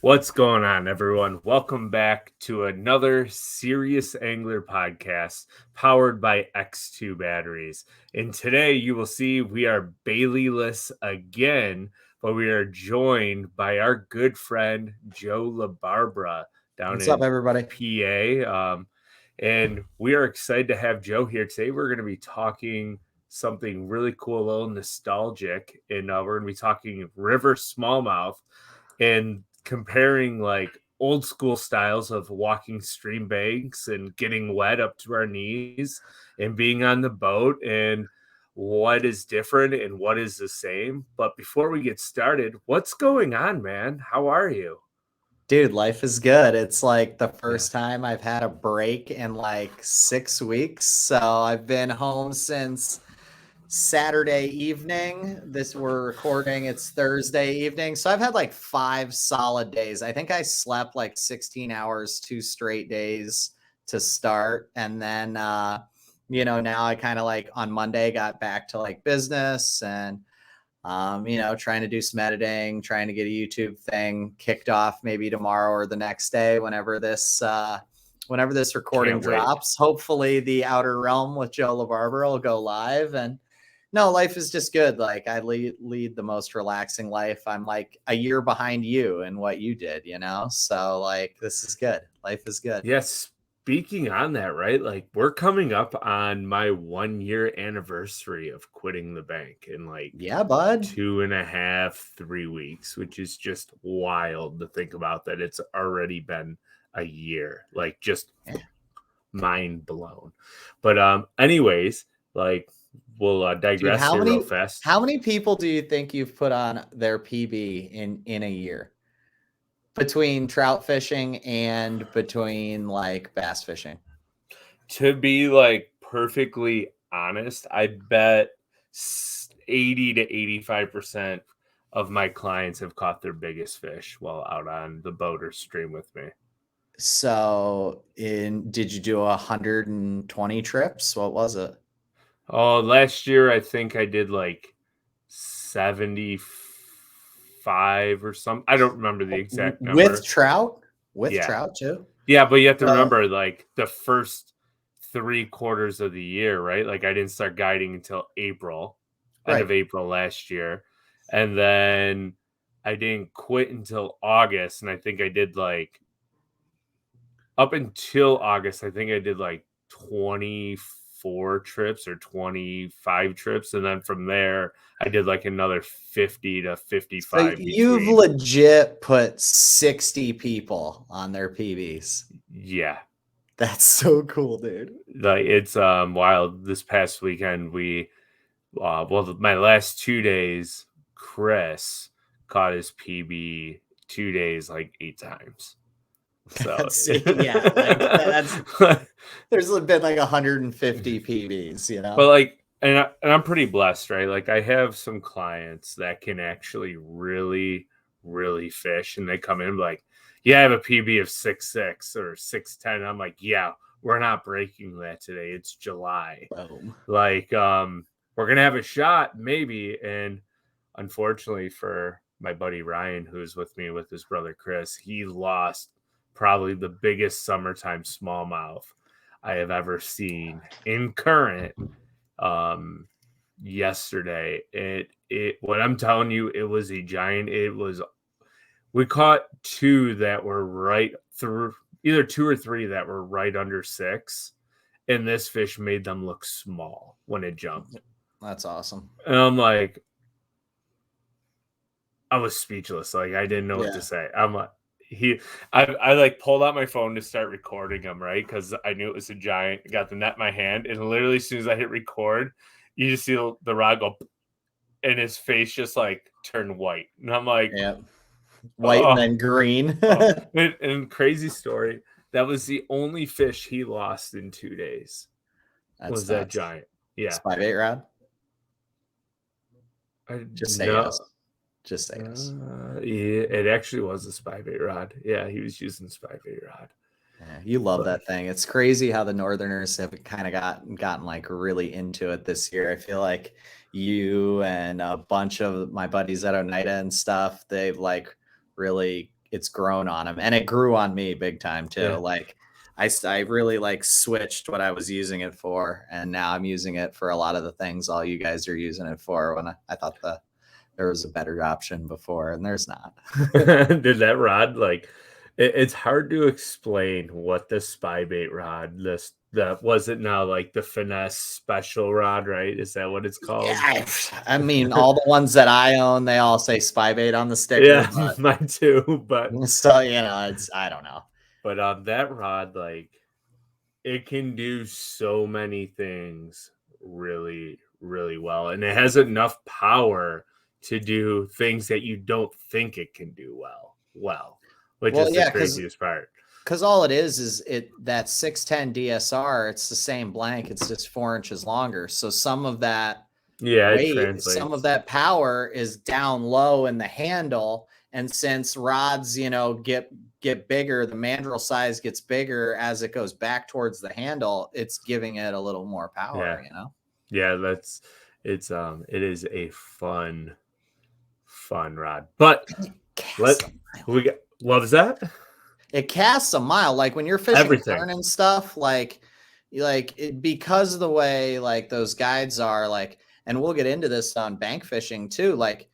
What's going on, everyone? Welcome back to another Serious Angler podcast powered by X2 batteries. And today you will see we are Baileyless again, but we are joined by our good friend Joe LaBarbera down What's up, in everybody? PA. And we are excited to have Joe here today. We're going to be talking something really cool, a little nostalgic, and we're going to be talking river smallmouth and comparing like old school styles of walking stream banks and getting wet up to our knees and being on the boat and what is different and what is the same. But before we get started, what's going on, man? How are you? Dude, life is good. It's like the Yeah. first time I've had a break in like 6 weeks. So I've been home since Saturday evening. We're recording, it's Thursday evening. So I've had like 5 solid days. I think I slept like 16 hours, 2 straight days to start. And then, now I kind of like on Monday got back to like business and trying to do some editing, trying to get a YouTube thing kicked off maybe tomorrow or the next day, whenever this recording drops. Hopefully the Outer Realm with Joe LaBarbera will go live. And no, life is just good. Like I lead the most relaxing life. I'm like a year behind you in what you did, So like, this is good. Life is good. Yes. Speaking on that, right? Like we're coming up on my 1 year anniversary of quitting the bank in like Yeah, bud. 2.5, 3 weeks, which is just wild to think about that it's already been a year. Like just mind blown. But anyways, like we'll digress Dude, here real fast. How many people do you think you've put on their PB in a year? Between trout fishing and between like bass fishing? To be like perfectly honest, I bet 80 to 85% of my clients have caught their biggest fish while out on the boat or stream with me. So did you do 120 trips? What was it? Oh, last year I think I did like 75 or something. I don't remember the exact number. With trout? With trout too? Yeah, but you have to remember like the first 3/4 of the year, right? Like I didn't start guiding until April, end of April last year. And then I didn't quit until August. And I think I did like up until August, I think I did like 24 trips or 25 trips. And then from there, I did like another 50 to 55. So you've legit put 60 people on their PBs. Yeah. That's so cool, dude. Like it's wild. This past weekend we my last 2 days, Chris caught his PB 2 days like 8 times. So yeah, that's there's been like 150 PBs, But like, and I'm pretty blessed, right? Like I have some clients that can actually really, really fish, and they come in like, yeah, I have a PB of 6.6 or 6.10. I'm like, yeah, we're not breaking that today. It's July. Boom. Like, we're gonna have a shot, maybe. And unfortunately for my buddy Ryan, who's with me with his brother Chris, he lost probably the biggest summertime smallmouth I have ever seen in current yesterday. It what I'm telling you, it was a giant. We caught 2 that were right through, either 2 or 3 that were right under 6, and this fish made them look small when it jumped. That's awesome. And I'm like, I was speechless. Like I didn't know what to say. I'm like, I like pulled out my phone to start recording him, right? Because I knew it was a giant. Got the net in my hand, and literally as soon as I hit record, you just see the rod go, and his face just like turned white. And I'm like, yeah, white and then green. And crazy story, that was the only fish he lost in 2 days. Was that giant? Yeah, 5/8 rod. Just say yes. Just say yes. Yeah, it actually was a 5/8 rod. Yeah, he was using 5/8 rod. Yeah, you love that thing. It's crazy how the Northerners have kind of gotten like really into it this year. I feel like you and a bunch of my buddies at Oneida and stuff, they've like really it's grown on him, and it grew on me big time too. Yeah. Like I really like switched what I was using it for, and now I'm using it for a lot of the things all you guys are using it for, when I thought there was a better option before, and there's not. Did that rod, like, it's hard to explain what the spy bait rod, that was it now, like the finesse special rod, right? Is that what it's called? Yeah, I mean, all the ones that I own, they all say spy bait on the sticker. Yeah, mine too. But So, it's, I don't know. But that rod, like, it can do so many things really, really well. And it has enough power to do things that you don't think it can do well, which is the craziest part. Because all it is that 610 DSR, it's the same blank, it's just 4 inches longer. So some of that weight, some of that power is down low in the handle. And since rods, get bigger, the mandrel size gets bigger as it goes back towards the handle, it's giving it a little more power, Yeah, it is a fun rod. But what was that? It casts a mile. Like when you're fishing turn and stuff, because of the way like those guides are, like, and we'll get into this on bank fishing too, like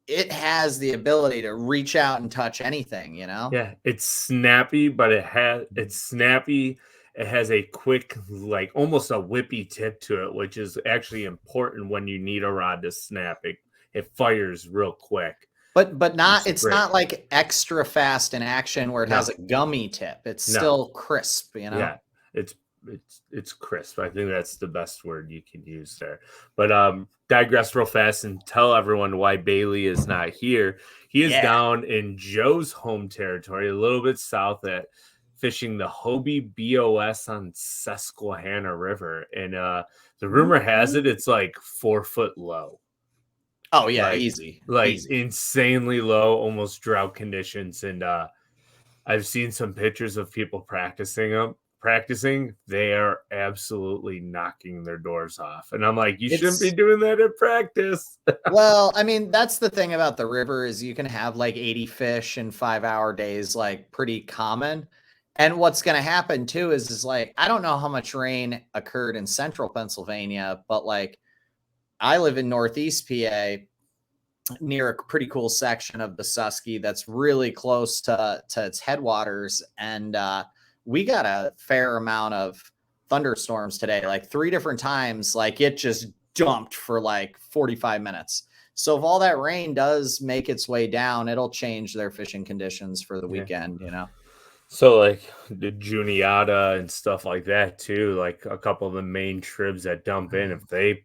it has the ability to reach out and touch anything, Yeah, it's snappy, but it's snappy. It has a quick, like almost a whippy tip to it, which is actually important when you need a rod to snap. It fires real quick. But not, it's not like extra fast in action where it has a gummy tip. It's still crisp, Yeah, it's crisp. I think that's the best word you can use there. But digress real fast and tell everyone why Bailey is not here. He is down in Joe's home territory, a little bit south, at fishing the Hobie BOS on Susquehanna River. And the rumor has it, it's like 4 foot low. Oh yeah, easy. Insanely low, almost drought conditions. And I've seen some pictures of people practicing. They are absolutely knocking their doors off. And I'm like, you shouldn't be doing that in practice. Well, I mean, that's the thing about the river, is you can have like 80 fish in 5-hour days, like pretty common. And what's going to happen too is like, I don't know how much rain occurred in central Pennsylvania, but like I live in Northeast PA near a pretty cool section of the Susky that's really close to its headwaters. And we got a fair amount of thunderstorms today, like 3 different times. Like it just dumped for like 45 minutes. So if all that rain does make its way down, it'll change their fishing conditions for the weekend, So like the Juniata and stuff like that too, like a couple of the main tribs that dump in, if they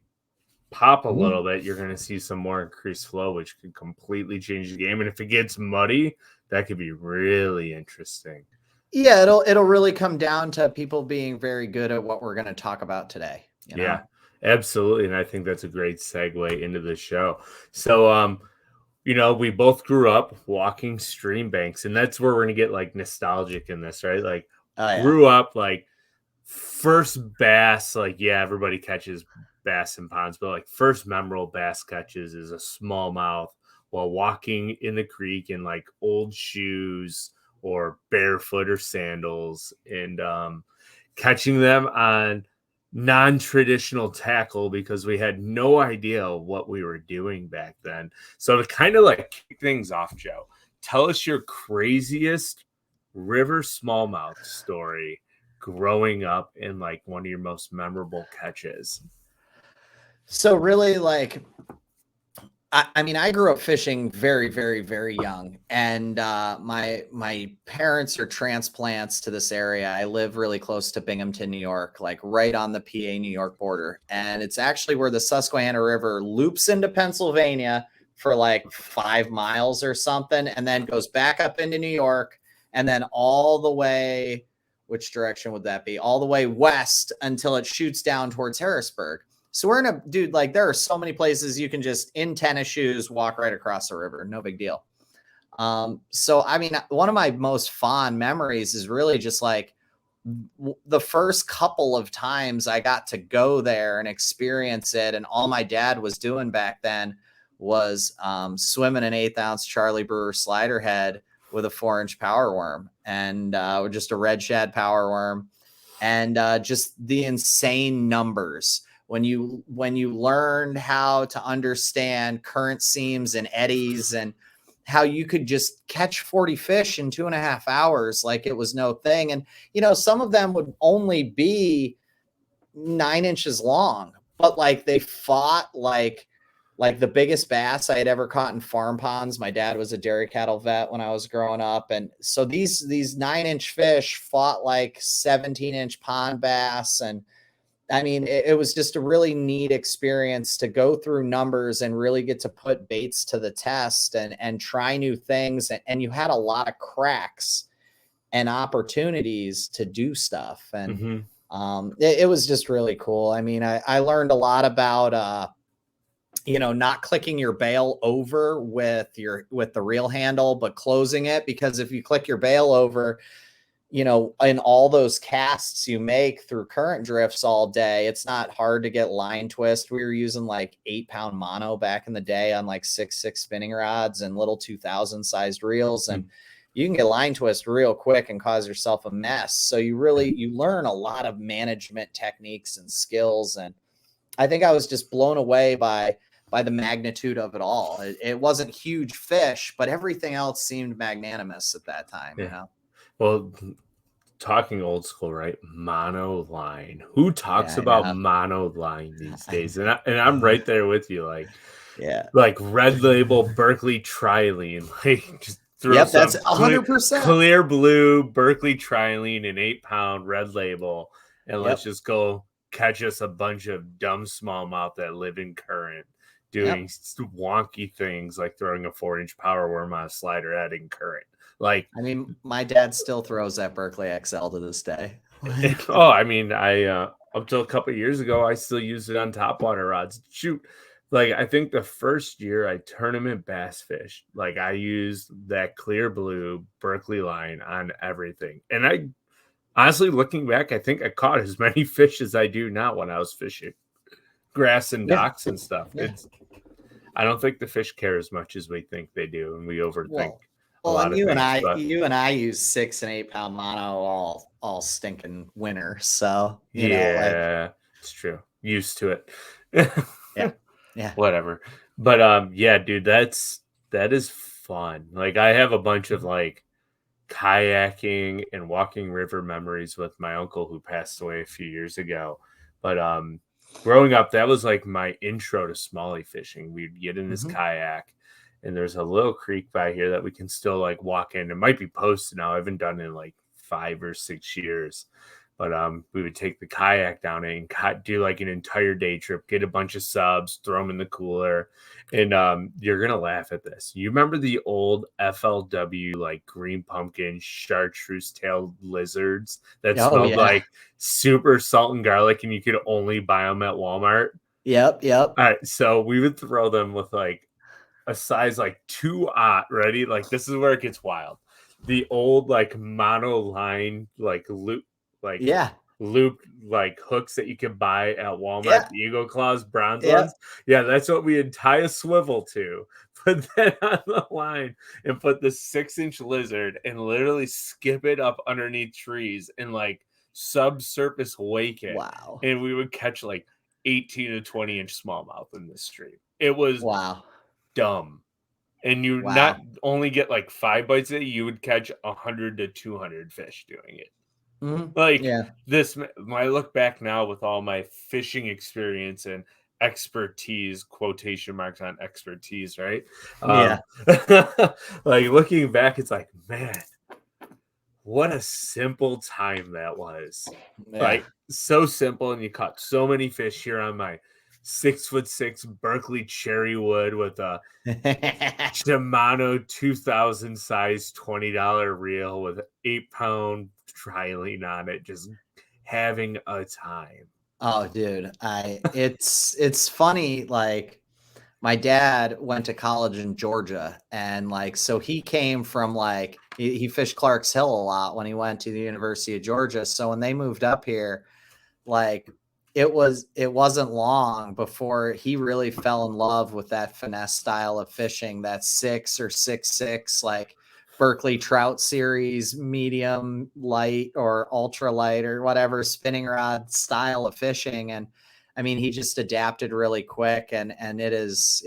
pop a little bit, you're going to see some more increased flow, which could completely change the game. And if it gets muddy, that could be really interesting. Yeah, it'll really come down to people being very good at what we're going to talk about today. Yeah, absolutely. And I think that's a great segue into the show. So, we both grew up walking stream banks, and that's where we're going to get like nostalgic in this, right? Like grew up like first bass, like, everybody catches bass in ponds, but like first memorable bass catches is a smallmouth while walking in the creek in like old shoes or barefoot or sandals, and catching them on non-traditional tackle because we had no idea what we were doing back then. So to kind of like kick things off, Joe, tell us your craziest river smallmouth story growing up and like one of your most memorable catches. So really, like, I mean, I grew up fishing very, very, very young, and my parents are transplants to this area. I live really close to Binghamton, New York, like right on the PA New York border, and it's actually where the Susquehanna River loops into Pennsylvania for like 5 miles or something, and then goes back up into New York, and then all the way, which direction would that be? All the way west until it shoots down towards Harrisburg. So we're in there are so many places you can just in tennis shoes walk right across the river. No big deal. So, I mean, one of my most fond memories is really just like the first couple of times I got to go there and experience it. And all my dad was doing back then was swimming an 1/8 ounce Charlie Brewer slider head with a 4-inch power worm, and just a red shad power worm, and just the insane numbers. When you learned how to understand current seams and eddies, and how you could just catch 40 fish in 2.5 hours like it was no thing. And, some of them would only be 9 inches long, but like they fought like the biggest bass I had ever caught in farm ponds. My dad was a dairy cattle vet when I was growing up. And so these 9-inch fish fought like 17-inch pond bass. And I mean, it was just a really neat experience to go through numbers and really get to put baits to the test and try new things. And you had a lot of cracks and opportunities to do stuff. And it was just really cool. I mean, I learned a lot about, not clicking your bail over with the reel handle, but closing it, because if you click your bail over, in all those casts you make through current drifts all day, it's not hard to get line twist. We were using like 8-pound mono back in the day on like 6.6 spinning rods and little 2000 sized reels. And you can get line twist real quick and cause yourself a mess. So you learn a lot of management techniques and skills. And I think I was just blown away by the magnitude of it all. It wasn't huge fish, but everything else seemed magnanimous at that time. Well, talking old school, right? Mono line. Who talks about mono line these days? And I'm right there with you. Like, like Red Label Berkeley Trilene. Like, just throw that's 100% clear blue Berkeley Trilene, an 8-pound Red Label, and let's just go catch us a bunch of dumb smallmouth that live in current, doing wonky things like throwing a 4-inch power worm on a slider head in current. Like, I mean, my dad still throws that Berkeley XL to this day. I mean, I up till a couple of years ago, I still used it on topwater rods. Shoot, like I think the first year I tournament bass fished, like I used that clear blue Berkeley line on everything. And I honestly, looking back, I think I caught as many fish as I do now when I was fishing grass and docks and stuff. I don't think the fish care as much as we think they do, and we overthink. Well, and you and I use 6 and 8-pound mono all stinking winter. So it's true. Used to it. yeah. Whatever. But dude, that is fun. Like I have a bunch of like kayaking and walking river memories with my uncle who passed away a few years ago. But growing up, that was like my intro to smallie fishing. We'd get in this kayak. And there's a little creek by here that we can still like walk in. It might be posted now. I haven't done it in like 5 or 6 years. But we would take the kayak down and do like an entire day trip, get a bunch of subs, throw them in the cooler. And you're going to laugh at this. You remember the old FLW, like green pumpkin chartreuse tailed lizards that smelled like super salt and garlic, and you could only buy them at Walmart? Yep. All right. So we would throw them with like a size like 2/0, ready? Like this is where it gets wild. The old like mono line, like loop, like like hooks that you could buy at Walmart, the Eagle Claws bronze ones. Yeah, that's what we'd tie a swivel to, put that on the line, and put the 6-inch lizard and literally skip it up underneath trees and like subsurface wake it. Wow. And we would catch like 18 to 20-inch smallmouth in this stream. It was dumb. And you not only get like 5 bites a day, you would catch 100 to 200 fish doing it. This, when I look back now with all my fishing experience and expertise, quotation marks on expertise, right? Like looking back, it's like, man, what a simple time that was. Like so simple, and you caught so many fish here on my 6'6" Berkeley cherry wood with a Shimano 2000 size $20 reel with 8-pound trilene on it, just having a time. Oh, dude, it's funny. Like my dad went to college in Georgia, and like so he came from like he fished Clark's Hill a lot when he went to the University of Georgia. So when they moved up here, like it wasn't long before he really fell in love with that finesse style of fishing, that 6 or 6'6", like Berkeley Trout Series, medium, light, or ultra light, or whatever spinning rod style of fishing. And I mean, he just adapted really quick, and it is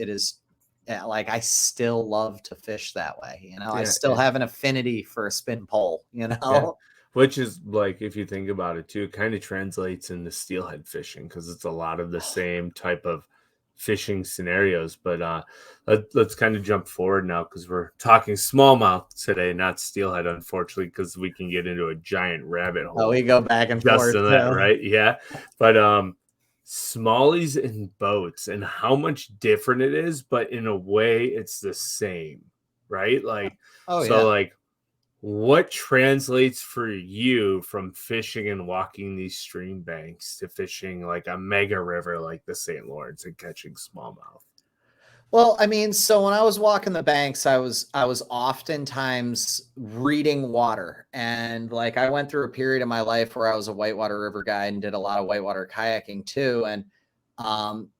yeah, like I still love to fish that way. You know, I still have an affinity for a spin pole, you know? Yeah. Which is like, if you think about it too, it kind of translates into steelhead fishing because it's a lot of the same type of fishing scenarios. But let's kind of jump forward now because we're talking smallmouth today, not steelhead, unfortunately, because we can get into a giant rabbit hole. Oh, we go back and just forth. in that, right? Yeah. But smallies and boats and how much different it is, but in a way it's the same, right? Like, Oh, so yeah. like, what translates for you from fishing and walking these stream banks to fishing like a mega river like the St. Lawrence and catching smallmouth? Well, I mean, so when I was walking the banks, I was oftentimes reading water. And like I went through a period of my life where I was a whitewater river guide and did a lot of whitewater kayaking too. And um,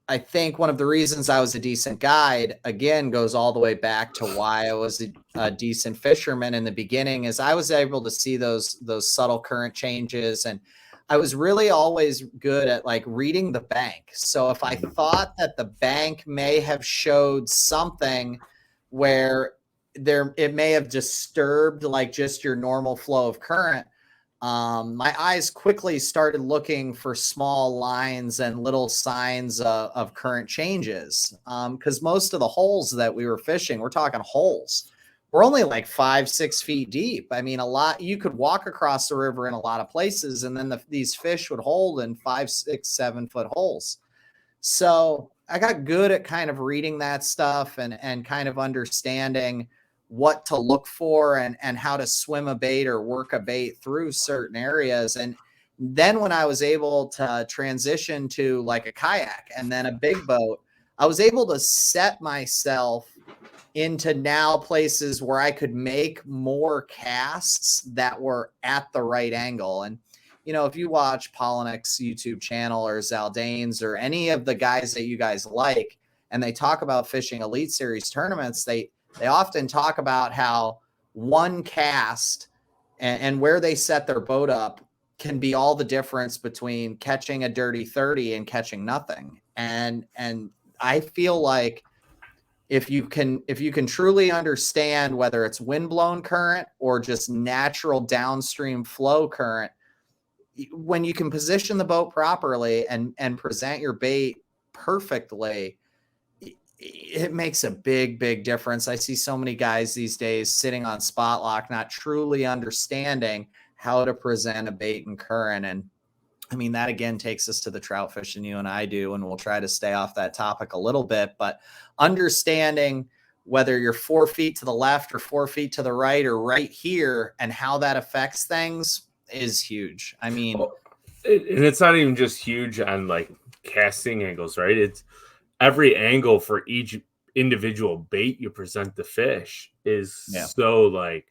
I think one of the reasons I was a decent guide, again, goes all the way back to why I was a decent fisherman in the beginning, is I was able to see those subtle current changes. And I was really always good at like reading the bank. So if I thought that the bank may have showed something where it may have disturbed like just your normal flow of current, my eyes quickly started looking for small lines and little signs of current changes. Because most of the holes that we were fishing, we're talking holes, were only like 5-6 feet deep. I mean, a lot, you could walk across the river in a lot of places, and then these fish would hold in 5, 6, 7 foot holes. So I got good at kind of reading that stuff and kind of understanding what to look for and how to swim a bait or work a bait through certain areas. And then when I was able to transition to like a kayak and then a big boat, I was able to set myself into now places where I could make more casts that were at the right angle. And, you know, if you watch Polinick's YouTube channel or Zaldane's or any of the guys that you guys like, and they talk about fishing Elite Series tournaments, they often talk about how one cast and where they set their boat up can be all the difference between catching a dirty 30 and catching nothing. And I feel like if you can truly understand whether it's windblown current or just natural downstream flow current, when you can position the boat properly and present your bait perfectly, it makes a big difference. I see so many guys these days sitting on spot lock, not truly understanding how to present a bait and current. And I mean, that again takes us to the trout fishing you and I do, and we'll try to stay off that topic a little bit, but understanding whether you're 4 feet to the left or 4 feet to the right or right here and how that affects things is huge. I mean, and it's not even just huge on like casting angles, right? It's every angle for each individual bait you present the fish is so like,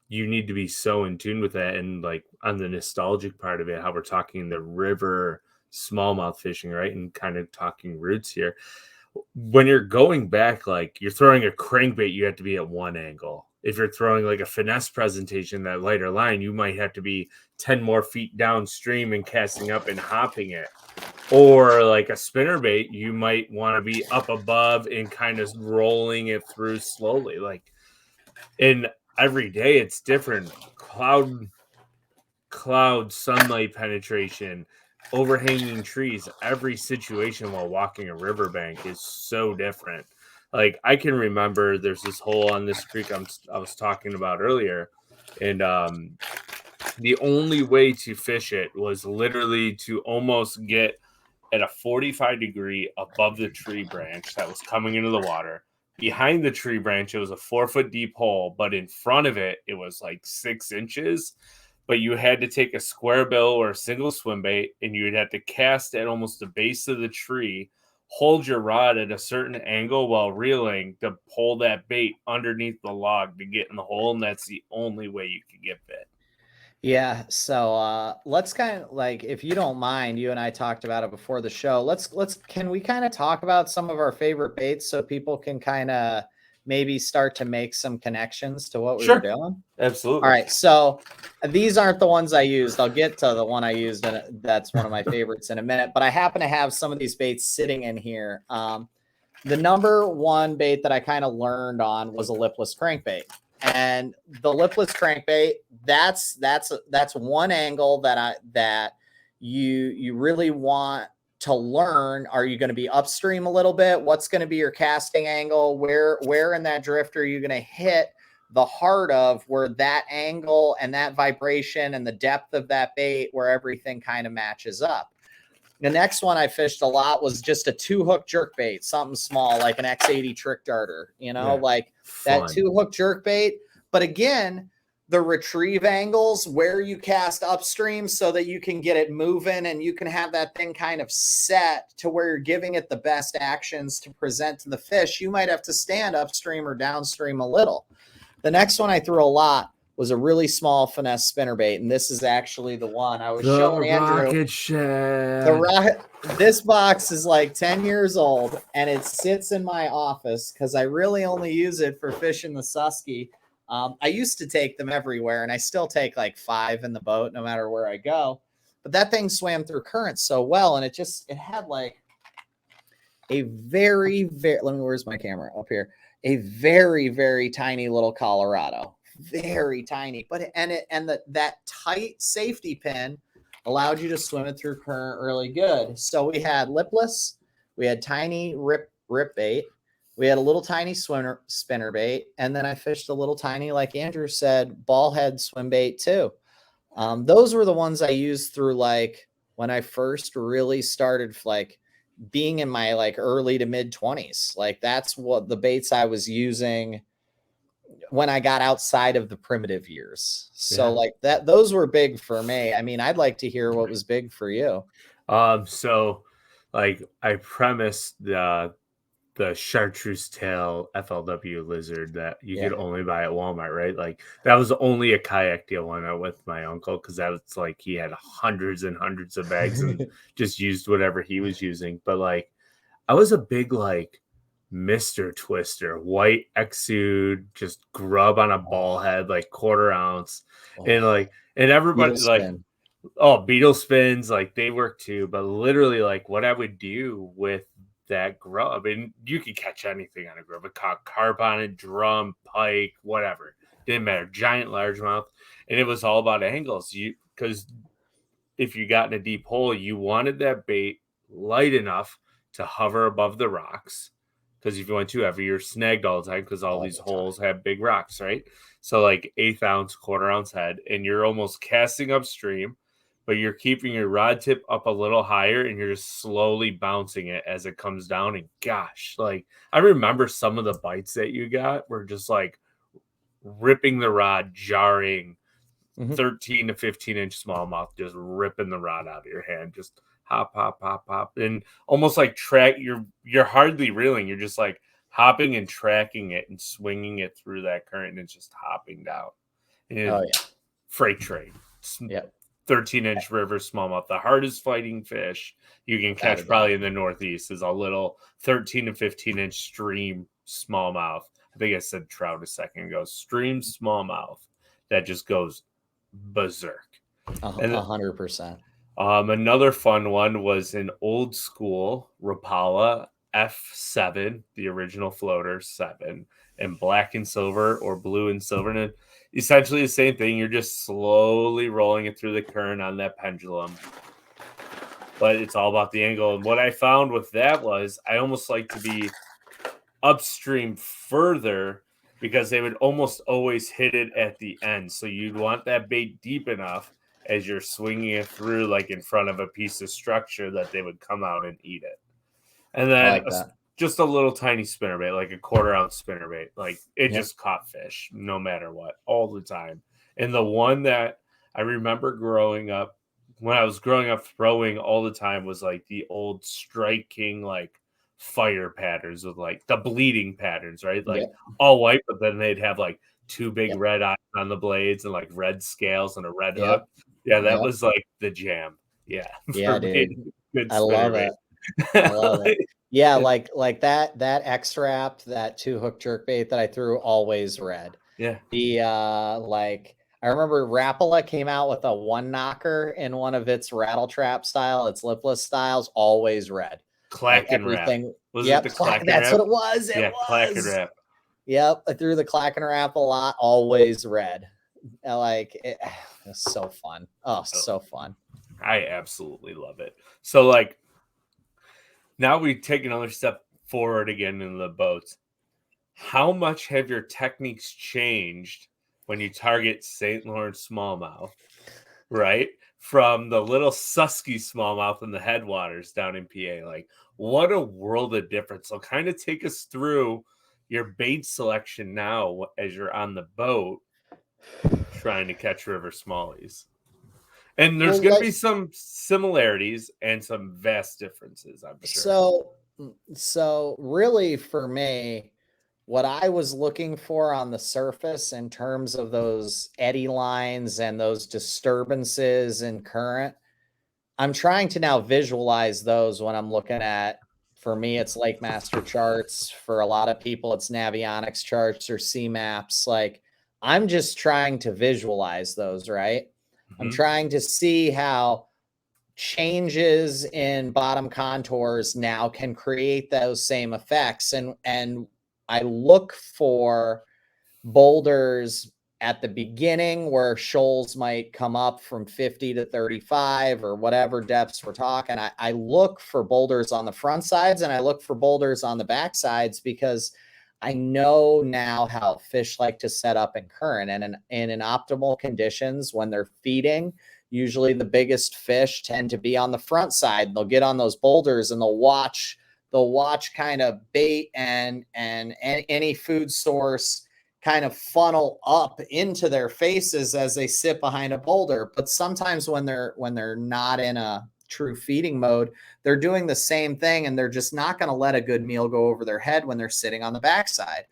you need to be so in tune with that. And like on the nostalgic part of it, how we're talking the river smallmouth fishing, right? And kind of talking roots here. When you're going back, like you're throwing a crankbait, you have to be at one angle. If you're throwing like a finesse presentation, that lighter line, you might have to be 10 more feet downstream and casting up and hopping it. Or like a spinnerbait, you might want to be up above and kind of rolling it through slowly. Like, and every day it's different. Cloud sunlight penetration, overhanging trees, every situation while walking a riverbank is so different. Like I can remember there's this hole on this creek I was talking about earlier, and the only way to fish it was literally to almost get at a 45-degree above the tree branch that was coming into the water. Behind the tree branch, it was a 4-foot deep hole, but in front of it, it was like 6 inches. But you had to take a square bill or a single swim bait, and you would have to cast at almost the base of the tree, hold your rod at a certain angle while reeling to pull that bait underneath the log to get in the hole, and that's the only way you could get bit. Yeah, so let's kind of like, if you don't mind, you and I talked about it before the show. Can we kind of talk about some of our favorite baits so people can kind of maybe start to make some connections to what we Sure. were doing? Absolutely. All right. So these aren't the ones I used. I'll get to the one I used, and that's one of my favorites in a minute. But I happen to have some of these baits sitting in here. The number one bait that I kind of learned on was a lipless crankbait. And the lipless crankbait, that's one angle that you really want to learn. Are you going to be upstream a little bit? What's going to be your casting angle? Where in that drift are you going to hit the heart of, where that angle and that vibration and the depth of that bait, where everything kind of matches up? The next one I fished a lot was just a 2-hook jerk bait, something small like an X80 trick darter, like Fun. that 2-hook jerk bait. But again, the retrieve angles, where you cast upstream so that you can get it moving and you can have that thing kind of set to where you're giving it the best actions to present to the fish. You might have to stand upstream or downstream a little. The next one I threw a lot was a really small finesse spinnerbait, and this is actually the one I was showing Andrew. Rocket Shed. This box is like 10 years old, and it sits in my office because I really only use it for fishing the Susky. I used to take them everywhere, and I still take like 5 in the boat no matter where I go. But that thing swam through currents so well, and it had like a very, where's my camera? Up here. A very, very tiny little Colorado. Very tiny. But that tight safety pin allowed you to swim it through current really good. So we had lipless, we had tiny rip bait, we had a little tiny spinner bait, and then I fished a little tiny, like Andrew said, ball head swim bait too. Those were the ones I used through like when I first really started like being in my like early to mid 20s. Like that's what the baits I was using when I got outside of the primitive years. So like those were big for me. I mean, I'd like to hear what was big for you. So like I premised the chartreuse tail FLW lizard that you could only buy at Walmart, right? Like that was only a kayak deal when I went with my uncle, because that was like he had hundreds and hundreds of bags and just used whatever he was using. But like I was a big like Mr. Twister, white exude, just grub on a ball head, like 1/4 ounce. And everybody beetle spins, like they work too. But literally like what I would do with that grub, and you could catch anything on a grub. It caught carp on it, drum, pike, whatever. Didn't matter. Giant largemouth. And it was all about angles. Because if you got in a deep hole, you wanted that bait light enough to hover above the rocks. Because if you went too heavy, you're snagged all the time, because all these holes have big rocks, right? So like 1/8 ounce, 1/4 ounce head, and you're almost casting upstream, but you're keeping your rod tip up a little higher, and you're just slowly bouncing it as it comes down. And gosh, like I remember some of the bites that you got were just like ripping the rod, jarring, 13 to 15 inch smallmouth, just ripping the rod out of your hand, just hop, hop, hop, hop, and almost like track. You're hardly reeling. You're just like hopping and tracking it and swinging it through that current, and it's just hopping down. And freight train. 13-inch river smallmouth, the hardest fighting fish you can catch probably in the Northeast, is a little 13 to 15-inch stream smallmouth. I think I said trout a second ago. Stream smallmouth that just goes berserk. 100%. Another fun one was an old school Rapala F7, the original floater 7, and black and silver or blue and silver. And essentially the same thing. You're just slowly rolling it through the current on that pendulum. But it's all about the angle. And what I found with that was I almost like to be upstream further, because they would almost always hit it at the end. So you'd want that bait deep enough as you're swinging it through, like in front of a piece of structure, that they would come out and eat it. And then just a little tiny spinnerbait, like a 1/4 ounce spinnerbait. Like it just caught fish no matter what, all the time. And the one that I remember when I was growing up throwing all the time, was like the old striking, like fire patterns with like the bleeding patterns, right? Like all white, but then they'd have like 2 big red eyes on the blades and like red scales and a red hook. Yeah, that was like the jam. Yeah. Yeah, dude. Good I love it. I love it. Yeah, like that X-Wrap, that 2-hook jerkbait that I threw, always red. Yeah. The like I remember Rapala came out with a one knocker in one of its rattle trap style, its lipless styles, always red. Like Clack and wrap. everything. Was it Yep, the clack and that's wrap? what it was. It Yeah, clack and was. wrap. Yep, I threw the clack and wrap a lot, always red. Like it was so fun. Oh, so fun. I absolutely love it. So like now we take another step forward again in the boats. How much have your techniques changed when you target St. Lawrence smallmouth, right? From the little Susky smallmouth in the headwaters down in PA. Like, what a world of difference. So kind of take us through your bait selection now as you're on the boat trying to catch river smallies. And there's Well, going to be some similarities and some vast differences, I'm sure. so really for me, what I was looking for on the surface in terms of those eddy lines and those disturbances in current, I'm trying to now visualize those when I'm looking at, for me, it's Lake Master charts. For a lot of people, it's Navionics charts or C maps. Like, I'm just trying to visualize those, right? I'm Mm-hmm. trying to see how changes in bottom contours now can create those same effects. And I look for boulders at the beginning where shoals might come up from 50 to 35 or whatever depths we're talking. I look for boulders on the front sides and I look for boulders on the back sides because I know now how fish like to set up in current, and in optimal conditions when they're feeding, usually the biggest fish tend to be on the front side. They'll get on those boulders and they'll watch kind of bait and any food source kind of funnel up into their faces as they sit behind a boulder. But sometimes when they're not in a true feeding mode, they're doing the same thing, and they're just not going to let a good meal go over their head when they're sitting on the backside.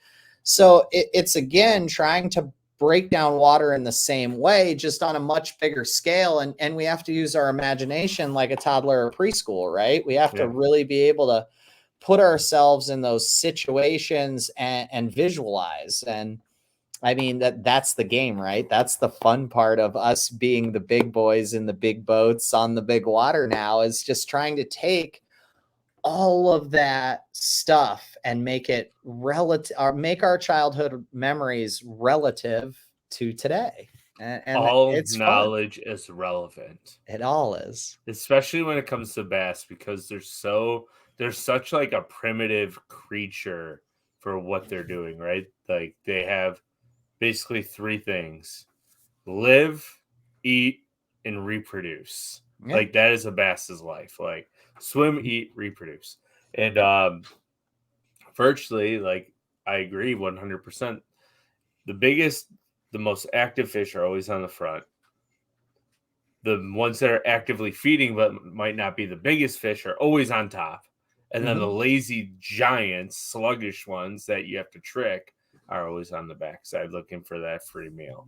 So it's again trying to break down water in the same way, just on a much bigger scale. And we have to use our imagination like a toddler or preschool, right? We have to really be able to put ourselves in those situations and visualize. And I mean, that's the game, right? That's the fun part of us being the big boys in the big boats on the big water now, is just trying to take all of that stuff and make it relative, or make our childhood memories relative to today. And All it's fun. knowledge is relevant, It all is. especially when it comes to bass, because they're such like a primitive creature for what they're doing, right? Like they have basically three things: live, eat, and reproduce. Yeah. Like that is a bass's life. Like swim, eat, reproduce. And virtually, like I agree 100%. The most active fish are always on the front. The ones that are actively feeding but might not be the biggest fish are always on top. And then the lazy giants, sluggish ones that you have to trick are always on the backside looking for that free meal.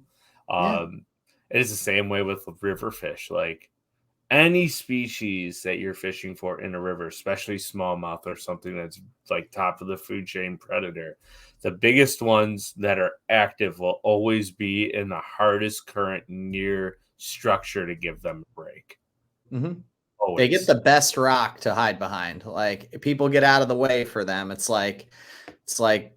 It is the same way with river fish. Like any species that you're fishing for in a river, especially smallmouth or something that's like top of the food chain predator, the biggest ones that are active will always be in the hardest current near structure to give them a break. They get the best rock to hide behind. Like people get out of the way for them. It's like, I'm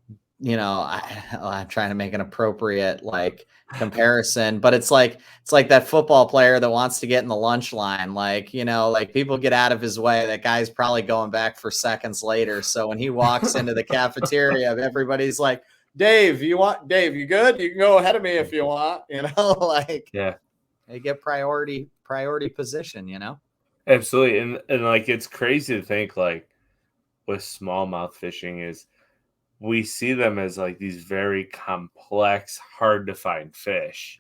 trying to make an appropriate like comparison, but it's like that football player that wants to get in the lunch line. Like, like people get out of his way. That guy's probably going back for seconds later. So when he walks into the cafeteria, everybody's like, Dave, you good? You can go ahead of me if you want, like, yeah, they get priority position, absolutely. And like it's crazy to think like with smallmouth fishing is we see them as like these very complex, hard to find fish.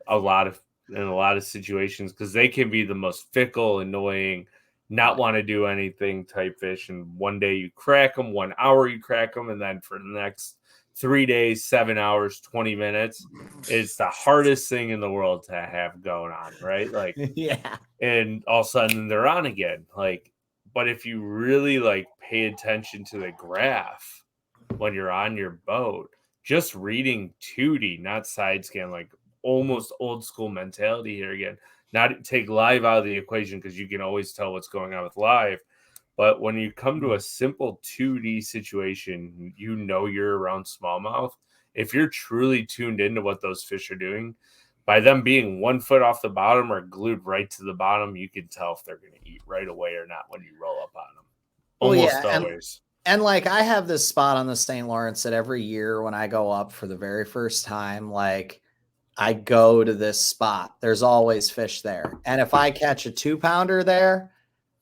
In a lot of situations, because they can be the most fickle, annoying, not want to do anything type fish. And one day you crack them, 1 hour you crack them, and then for the next 3 days, 7 hours, 20 minutes, it's the hardest thing in the world to have going on, right? Like, yeah. and all of a sudden they're on again. Like But if you really like pay attention to the graph when you're on your boat, just reading 2D, not side scan, like almost old school mentality here again. Not take live out of the equation because you can always tell what's going on with live. But when you come to a simple 2D situation, you know you're around smallmouth. If you're truly tuned into what those fish are doing, by them being 1 foot off the bottom or glued right to the bottom, you can tell if they're going to eat right away or not when you roll up on them. Well, Almost yeah, always. and like I have this spot on the St. Lawrence that every year when I go up for the very first time, like I go to this spot. There's always fish there. And if I catch a 2-pounder there,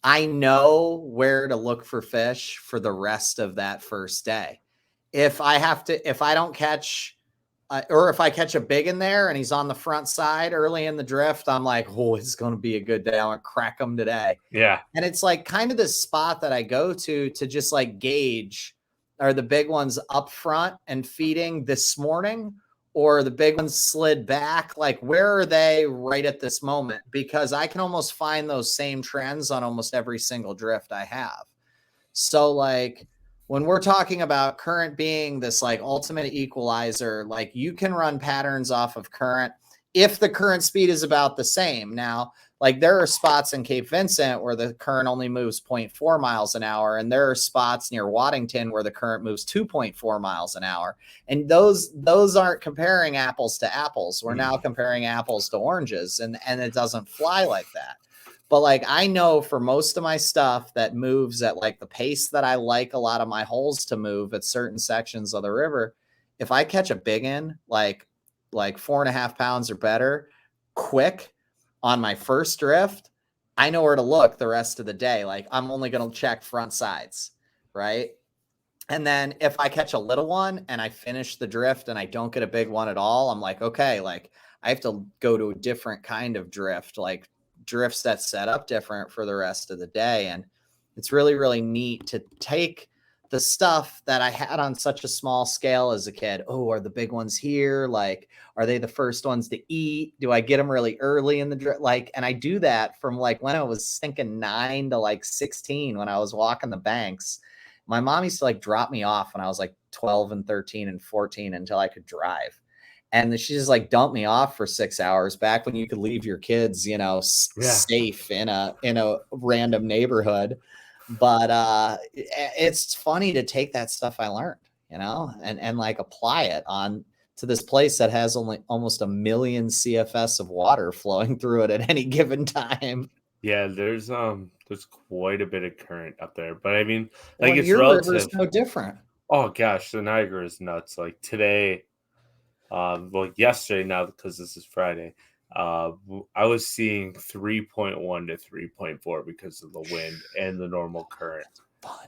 I know where to look for fish for the rest of that first day. If I don't catch, or if I catch a big in there and he's on the front side early in the drift, I'm like, oh, it's going to be a good day. I'm going to crack him today. Yeah. And it's like kind of this spot that I go to just like gauge, are the big ones up front and feeding this morning, or the big ones slid back? Like, where are they right at this moment? Because I can almost find those same trends on almost every single drift I have. So like when we're talking about current being this like ultimate equalizer, like you can run patterns off of current if the current speed is about the same. Now, like there are spots in Cape Vincent where the current only moves 0.4 miles an hour. And there are spots near Waddington where the current moves 2.4 miles an hour. And those aren't comparing apples to apples. We're now comparing apples to oranges, and it doesn't fly like that. But like I know for most of my stuff that moves at like the pace that I like a lot of my holes to move at certain sections of the river, if I catch a big one, like 4.5 pounds or better, quick on my first drift, I know where to look the rest of the day. Like I'm only going to check front sides, right? And then if I catch a little one and I finish the drift and I don't get a big one at all, I'm like, okay, like I have to go to a different kind of drift, like drifts that set up different for the rest of the day. And it's really, really neat to take the stuff that I had on such a small scale as a kid. Oh, are the big ones here? Like, are they the first ones to eat? Do I get them really early in the drift? Like, and I do that from like when I was thinking 9 to like 16, when I was walking the banks. My mom used to like drop me off when I was like 12 and 13 and 14 until I could drive. And she just like dumped me off for 6 hours back when you could leave your kids, you know, safe in a random neighborhood. But it's funny to take that stuff I learned, you know, and like apply it on to this place that has only almost 1 million CFS of water flowing through it at any given time. Yeah, there's quite a bit of current up there. But I mean, like Well, it's your river is relative. no different. Oh gosh, the Niagara is nuts. Like today, well, yesterday now because this is Friday, I was seeing 3.1 to 3.4 because of the wind and the normal current. Fun.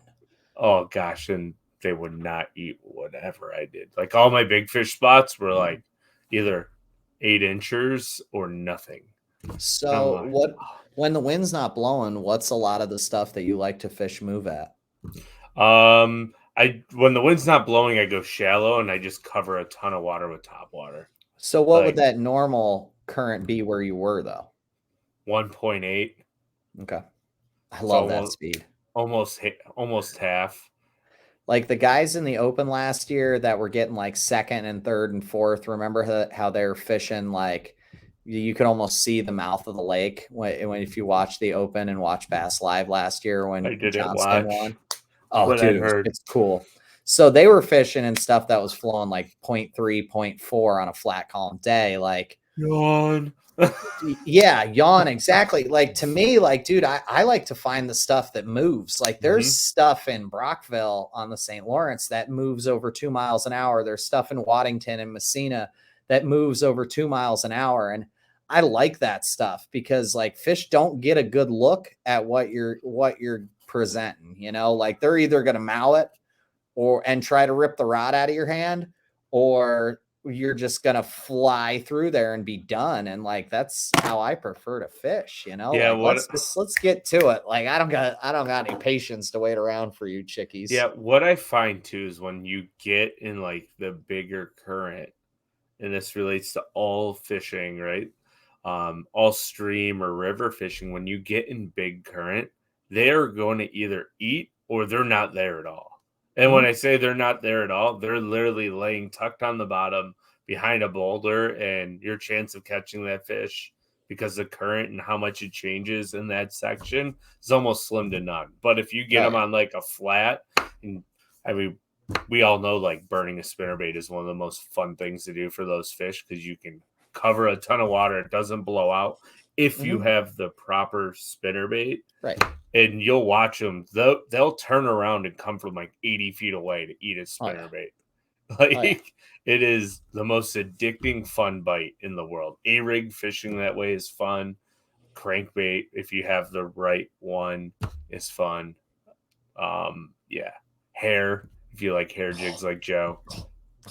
Oh gosh, and they would not eat whatever I did. Like all my big fish spots were like either 8 inches or nothing. So Like, what, when the wind's not blowing, what's a lot of the stuff that you like to fish move at? when the wind's not blowing, I go shallow and I just cover a ton of water with top water. So what would Like that normal current be where you were though? 1.8. Okay. I So love that speed. almost half. Like the guys in the open last year that were getting like second and third and fourth, remember how they're fishing, like you could almost see the mouth of the lake when if you watch the open and watch Bass Live last year I when didn't Johnston watch, won. Oh, but I dude, heard. it's cool. So they were fishing and stuff that was flowing like 0.3, 0.4 on a flat column day. Like, Yawn. yeah, yawn. Exactly. Like to me, like, dude, I like to find the stuff that moves. Like there's stuff in Brockville on the St. Lawrence that moves over 2 miles an hour. There's stuff in Waddington and Messina that moves over 2 miles an hour. And I like that stuff because like fish don't get a good look at what you're presenting, you know, like they're either going to mow it and try to rip the rod out of your hand, or you're just going to fly through there and be done. And like, that's how I prefer to fish, you know, Yeah, like let's get to it. Like, I don't got any patience to wait around for you chickies. Yeah, what I find too is when you get in like the bigger current, and this relates to all fishing, right? All stream or river fishing, when you get in big current, they're going to either eat or they're not there at all. And when I say they're not there at all, they're literally laying tucked on the bottom behind a boulder, and your chance of catching that fish, because the current and how much it changes in that section, is almost slim to none. But if you get them on like a flat, and I mean, we all know like burning a spinnerbait is one of the most fun things to do for those fish, because you can cover a ton of water. It doesn't blow out if you have the proper spinnerbait. Right. And you'll watch them. They'll turn around and come from like 80 feet away to eat a spinnerbait. Like, it is the most addicting, fun bite in the world. A-rig fishing that way is fun. Crankbait, if you have the right one, is fun. Hair, if you like hair jigs like Joe,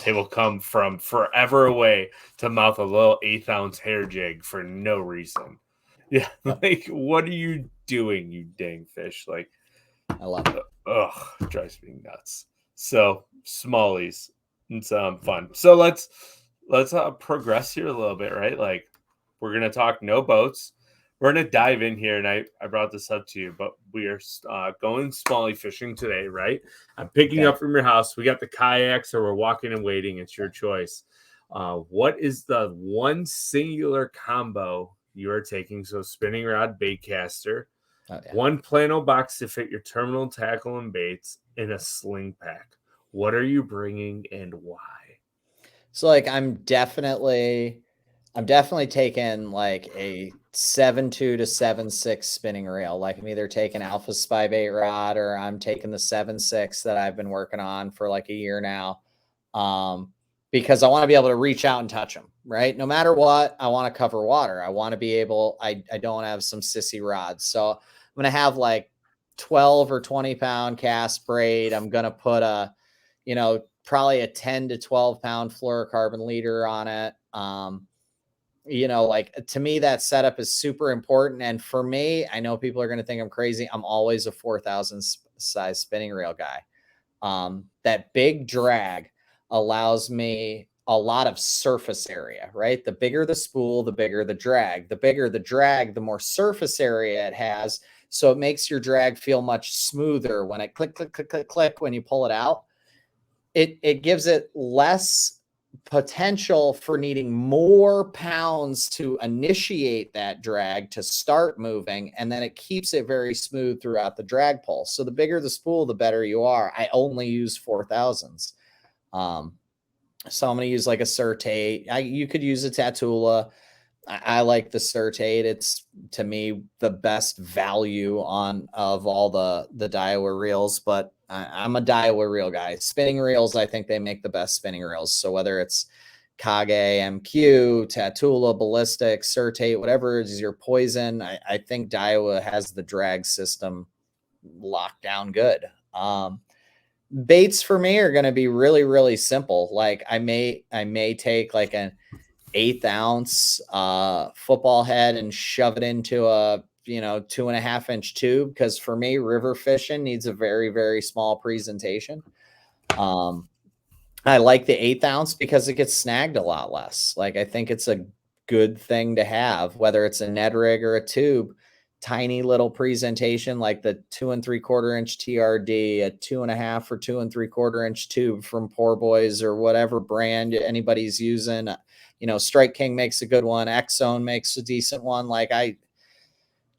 they will come from forever away to mouth a little 1/8 ounce hair jig for no reason. Yeah, like, what are you doing, you dang fish? Like, I love it. Ugh, it drives me nuts. So, smallies, it's fun. So let's progress here a little bit, right? Like, we're gonna talk no boats. We're gonna dive in here, and I brought this up to you, but we are going smallie fishing today, right? I'm picking up from your house. We got the kayaks, or we're walking and waiting. It's your choice. What is the one singular combo you are taking? So, spinning rod, bait caster, one plano box to fit your terminal tackle and baits, in a sling pack. What are you bringing and why? So like I'm definitely taking like a 7.2 to 7.6 spinning reel. Like I'm either taking Alpha Spy bait rod, or I'm taking the 7.6 that I've been working on for like a year now. Because I want to be able to reach out and touch them, right? No matter what, I want to cover water. I want to be able, I don't have some sissy rods. So I'm going to have like 12 or 20 pound cast braid. I'm going to put a, probably a 10 to 12 pound fluorocarbon leader on it. Like to me, that setup is super important. And for me, I know people are going to think I'm crazy. I'm always a 4,000 size spinning reel guy. That big drag allows me a lot of surface area, right? The bigger the spool, the bigger the drag. The bigger the drag, the more surface area it has. So it makes your drag feel much smoother when it click, click, click, click, click, when you pull it out. It gives it less potential for needing more pounds to initiate that drag to start moving, and then it keeps it very smooth throughout the drag pull. So the bigger the spool, the better you are. I only use 4,000s. So I'm going to use like a Certate. You could use a Tatula. I like the Certate. It's, to me, the best value of all the Daiwa reels, but I'm a Daiwa reel guy. Spinning reels, I think they make the best spinning reels. So whether it's Kage, MQ, Tatula, Ballistic, Certate, whatever is your poison, I think Daiwa has the drag system locked down good. Baits for me are going to be really, really simple. Like I may take like an 1/8 ounce football head and shove it into a 2.5 inch tube, because for me, river fishing needs a very, very small presentation. I like the 1/8 ounce because it gets snagged a lot less. Like I think it's a good thing to have, whether it's a Ned rig or a tube. Tiny little presentation like the 2 3/4 inch TRD, a 2.5 or 2 3/4 inch tube from Poor Boys or whatever brand anybody's using. Strike King makes a good one. X-Zone makes a decent one. Like I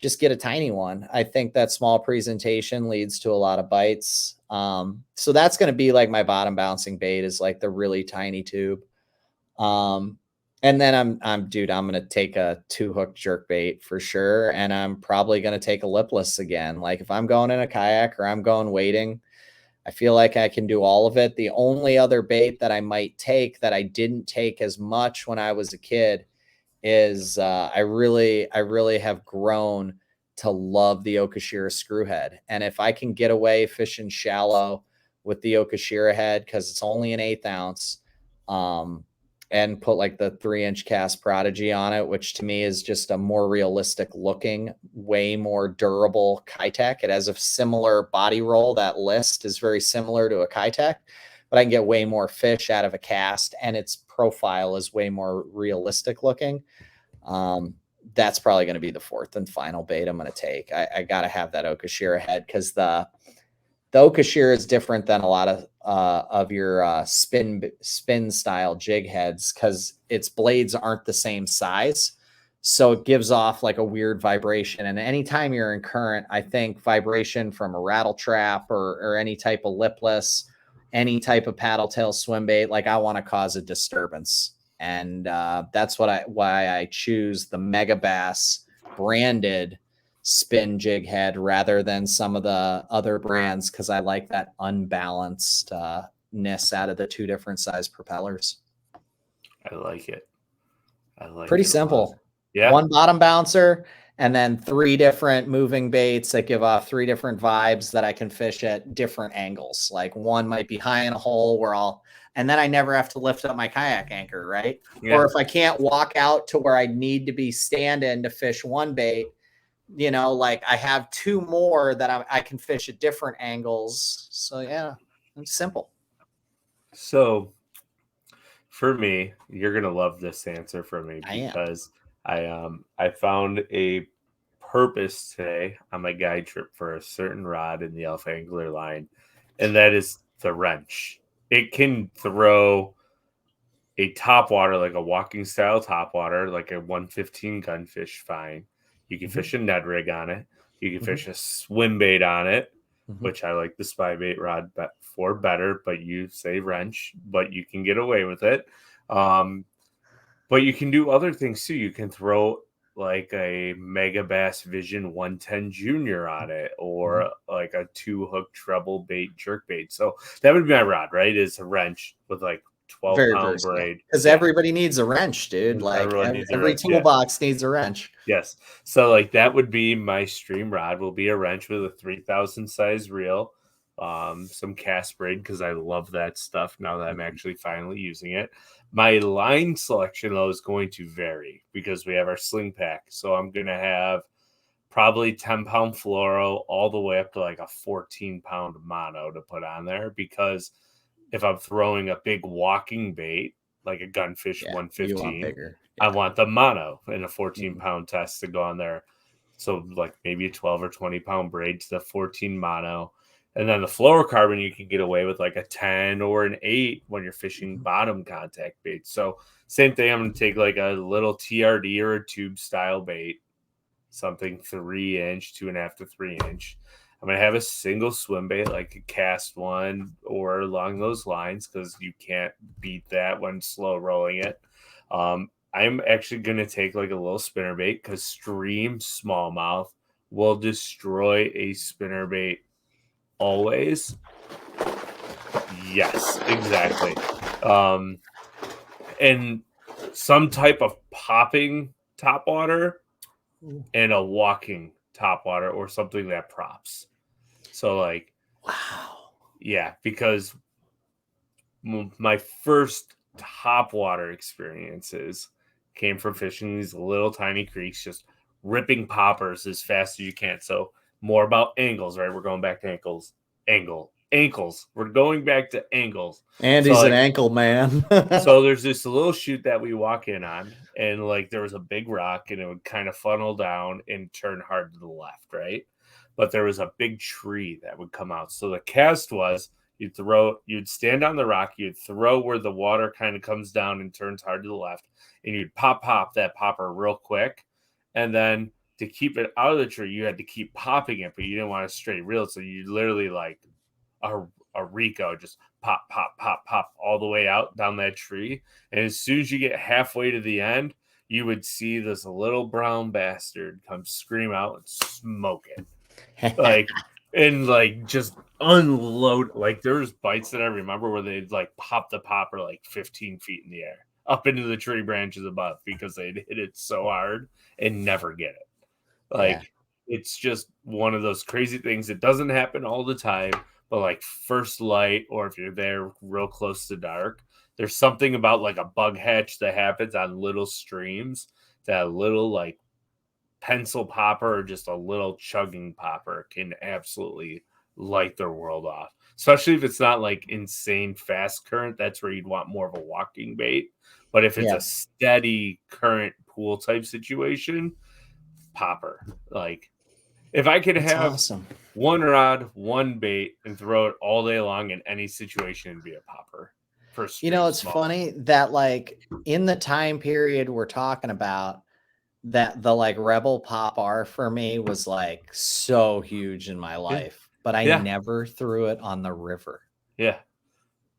just get a tiny one. I think that small presentation leads to a lot of bites. So that's going to be like my bottom bouncing bait, is like the really tiny tube. And then I'm going to take a 2-hook jerk bait for sure. And I'm probably going to take a lipless again. Like if I'm going in a kayak or I'm going wading, I feel like I can do all of it. The only other bait that I might take that I didn't take as much when I was a kid is I really have grown to love the Okashira screwhead. And if I can get away fishing shallow with the Okashira head, because it's only an 1/8 ounce, and put like the 3-inch cast Prodigy on it, which to me is just a more realistic looking, way more durable Kitech. It has a similar body roll. That list is very similar to a Kitech, but I can get way more fish out of a cast, and its profile is way more realistic looking. that's probably going to be the fourth and final bait I'm going to take. I got to have that Okashira head, because the Okashira is different than a lot of your spin style jig heads, because its blades aren't the same size. So it gives off like a weird vibration. And anytime you're in current, I think vibration from a rattle trap or any type of lipless, any type of paddle tail swim bait, like I want to cause a disturbance. And that's why I choose the Mega Bass branded spin jig head rather than some of the other brands, because I like that unbalancedness out of the two different size propellers. I like it. Pretty simple. Yeah. One bottom bouncer and then 3 different moving baits that give off 3 different vibes that I can fish at different angles. Like one might be high in a hole and then I never have to lift up my kayak anchor, right? Yeah. Or if I can't walk out to where I need to be standing to fish one bait, like I have 2 more that I can fish at different angles. So yeah, it's simple. So for me, you're going to love this answer from me, because I found a purpose today on my guide trip for a certain rod in the Alpha Angler line, and that is the wrench. It can throw a topwater, like a walking style topwater, like a 115 gunfish, fine. You can fish a Ned rig on it. You can fish a swim bait on it, which I like the spy bait rod for better, but you say wrench, but you can get away with it. But you can do other things too. You can throw like a Mega Bass Vision 110 Junior on it, or like a 2-hook treble bait jerk bait. So that would be my rod, right? Is a wrench with like 12-pound braid. Because everybody needs a wrench, dude. Like every toolbox needs a wrench. Yes. So like that would be my stream rod. Will be a wrench with a 3,000 size reel, some cast braid, because I love that stuff now that I'm actually finally using it. My line selection, though, is going to vary because we have our sling pack. So I'm going to have probably 10-pound fluoro all the way up to like a 14-pound mono to put on there, because if I'm throwing a big walking bait, like a gunfish 115, I want the mono and a 14-pound test to go on there. So like maybe a 12 or 20-pound braid to the 14 mono. And then the fluorocarbon, you can get away with like a 10 or an 8 when you're fishing bottom contact bait. So same thing, I'm going to take like a little TRD or a tube style bait, something 3-inch, 2.5 to 3-inch. I'm going to have a single swim bait, like a cast one or along those lines, because you can't beat that when slow rolling it. I'm actually going to take like a little spinner bait, because stream smallmouth will destroy a spinner bait always. Yes, exactly. And some type of popping topwater and a walking topwater, or something that props. So like, wow. Yeah, because my first topwater experiences came from fishing these little tiny creeks, just ripping poppers as fast as you can. So more about angles, right? We're going back to ankles. We're going back to angles. And he's an ankle man. So there's this little chute that we walk in on, and like there was a big rock, and it would kind of funnel down and turn hard to the left, right? But there was a big tree that would come out. So the cast was you'd stand on the rock, you'd throw where the water kind of comes down and turns hard to the left, and you'd pop that popper real quick. And then to keep it out of the tree, you had to keep popping it, but you didn't want to straight reel. So you literally like a Rico, just pop all the way out down that tree. And as soon as you get halfway to the end, you would see this little brown bastard come scream out and smoke it. And just unload. Like there's bites that I remember where they'd like pop the popper like 15 feet in the air up into the tree branches above, because they'd hit it so hard and never get it. It's just one of those crazy things. It doesn't happen all the time, but like first light, or if you're there real close to dark, there's something about like a bug hatch that happens on little streams, that little like pencil popper or just a little chugging popper can absolutely light their world off, especially if it's not like insane fast current. That's where you'd want more of a walking bait. But if it's Yeah. a steady current pool type situation, popper. Like if I could That's have awesome. one rod, one bait, and throw it all day long in any situation, it'd be a popper. For It's funny that like in the time period we're talking about, that the like Rebel Pop R for me was like so huge in my life, but I never threw it on the river. Yeah.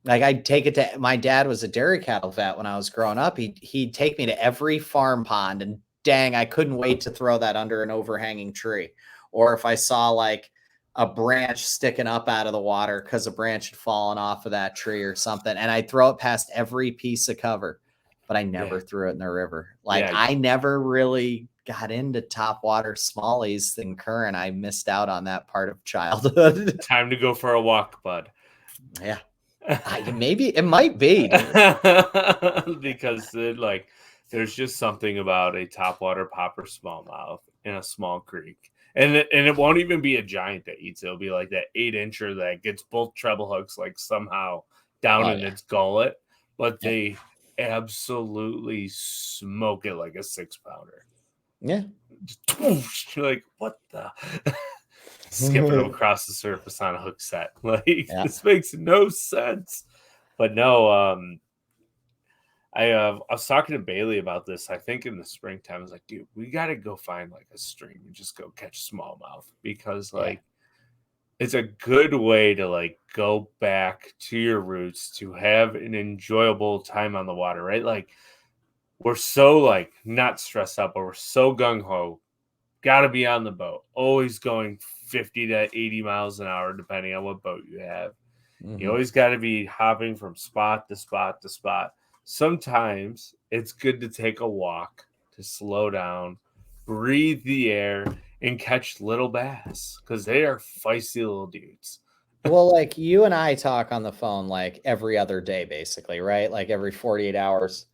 Like I'd take it to, my dad was a dairy cattle vet when I was growing up. He'd take me to every farm pond, and dang, I couldn't wait to throw that under an overhanging tree. Or if I saw like a branch sticking up out of the water because a branch had fallen off of that tree or something, and I'd throw it past every piece of cover, but I never threw it in the river. Like I never really got into topwater smallies and current. I missed out on that part of childhood. Time to go for a walk, bud. Yeah. Maybe it might be, because there's just something about a topwater popper smallmouth in a small creek, and it won't even be a giant that eats it. It'll be like that 8-incher that gets both treble hooks like somehow down in its gullet, but they absolutely smoke it like a 6-pounder. Yeah, just whoosh, you're like, what the. Skipping them across the surface on a hook set. Like this makes no sense. But no, I was talking to Bailey about this. I think in the springtime, I was like, dude, we got to go find like a stream and just go catch smallmouth, because like it's a good way to like go back to your roots, to have an enjoyable time on the water, right? Like we're so like not stressed out, but we're so gung ho. Got to be on the boat, always going 50 to 80 miles an hour, depending on what boat you have. Mm-hmm. You always got to be hopping from spot to spot to spot. Sometimes it's good to take a walk, to slow down, breathe the air, and catch little bass, because they are feisty little dudes. Well, like you and I talk on the phone like every other day, basically, right? Like every 48 hours.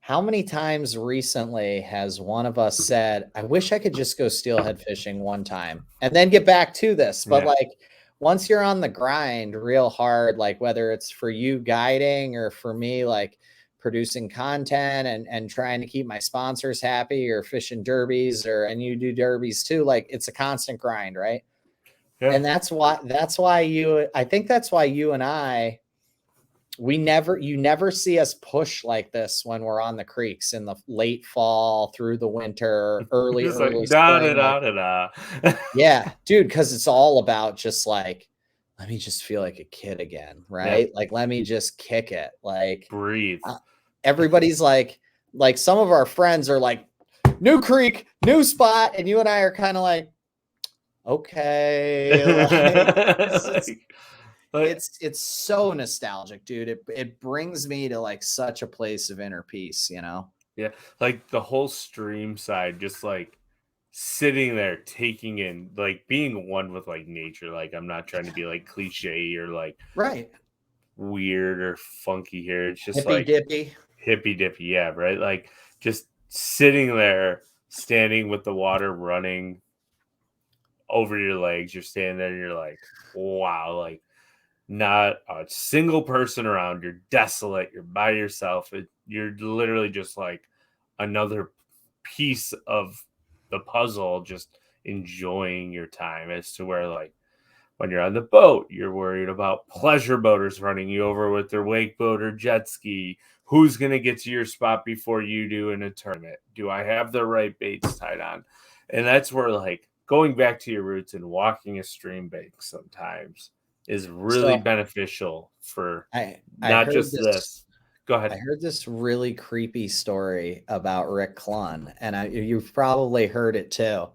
How many times recently has one of us said, I wish I could just go steelhead fishing one time and then get back to this? But like once you're on the grind real hard, like whether it's for you guiding or for me, like producing content and trying to keep my sponsors happy, or fishing derbies, and you do derbies too, like it's a constant grind, right? Yeah. And that's why I think that's why you and I, you never see us push like this when we're on the creeks in the late fall through the winter, early like, spring. Yeah, dude, because it's all about just like, let me just feel like a kid again, right? Like, let me just kick it, like breathe. Everybody's like some of our friends are like, new creek, new spot, and you and I are kind of like, okay, it's so nostalgic, dude. It brings me to like such a place of inner peace, Yeah, like the whole stream side, just like sitting there taking in, like being one with like nature. Like I'm not trying to be like cliche or like weird or funky here. It's just hippy dippy, yeah, right? Like just sitting there, standing with the water running over your legs. You're standing there and you're like, wow, like not a single person around. You're desolate. You're by yourself. You're literally just like another piece of the puzzle, just enjoying your time. As to where like when you're on the boat, you're worried about pleasure boaters running you over with their wake boat or jet ski. Who's going to get to your spot before you do in a tournament? Do I have the right baits tied on? And that's where like going back to your roots and walking a stream bank sometimes is really beneficial for not just this. Go ahead. I heard this really creepy story about Rick Clunn, and you've probably heard it too.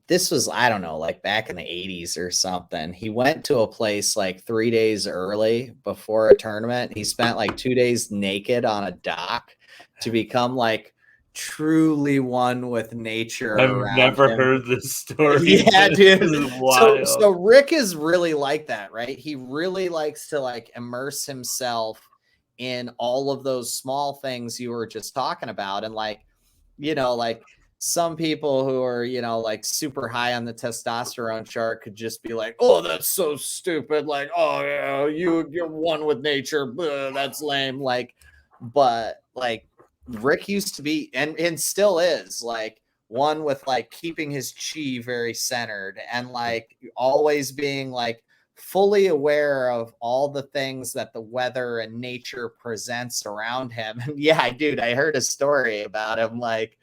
This was, I don't know, like back in the 80s or something. He went to a place like 3 days early before a tournament. He spent like 2 days naked on a dock to become like truly one with nature. I've never heard this story. Yeah, dude. So Rick is really like that, right? He really likes to like immerse himself in all of those small things you were just talking about. And like, like some people who are, like super high on the testosterone chart could just be like, oh, that's so stupid. Like, oh, yeah, you're one with nature. Blah, that's lame. Like, but like Rick used to be, and still is, like one with like keeping his chi very centered and like always being like fully aware of all the things that the weather and nature presents around him. And yeah, dude, I heard a story about him. Like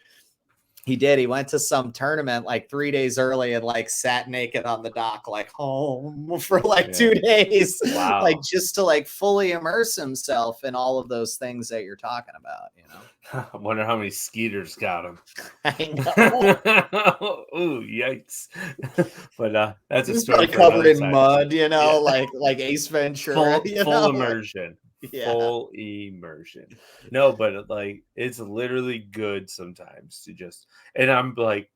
he went to some tournament like 3 days early and like sat naked on the dock, like home for like 2 days. Wow. Like just to like fully immerse himself in all of those things that you're talking about, you know? I wonder how many skeeters got him. I know. Ooh, yikes. But that's a He's story probably for covered another in time. mud, you know, Yeah. like Ace Ventura. Full immersion. Yeah. Full immersion. No, but like it's literally good sometimes to just, and I'm like,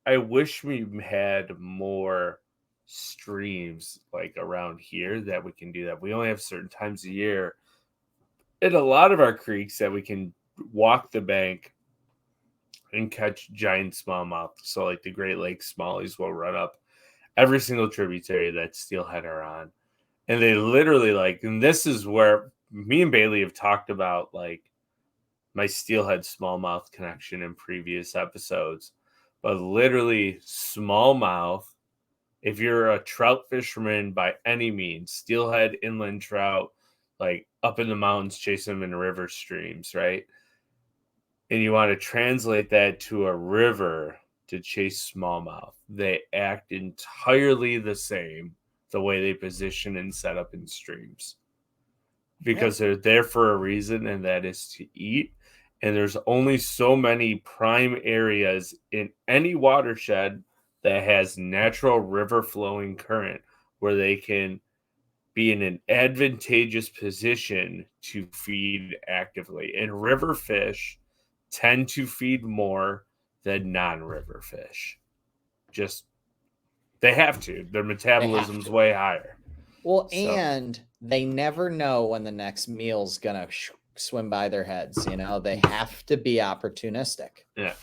I wish we had more streams like around here that we can do that. We only have certain times a year in a lot of our creeks that we can walk the bank and catch giant smallmouth. So like the Great Lakes smallies will run up every single tributary that steelhead are on. And they literally like, and this is where me and Bailey have talked about like my steelhead smallmouth connection in previous episodes. But literally smallmouth, if you're a trout fisherman by any means, steelhead, inland trout, like up in the mountains chasing them in river streams, right? And you want to translate that to a river to chase smallmouth, they act entirely the same the way they position and set up in streams because they're there for a reason, and that is to eat. And there's only so many prime areas in any watershed that has natural river flowing current where they can be in an advantageous position to feed actively. And river fish tend to feed more than non-river fish. Just they have to. Their metabolism's way higher. Well, and they never know when the next meal's gonna swim by their heads. You know, they have to be opportunistic. Yeah,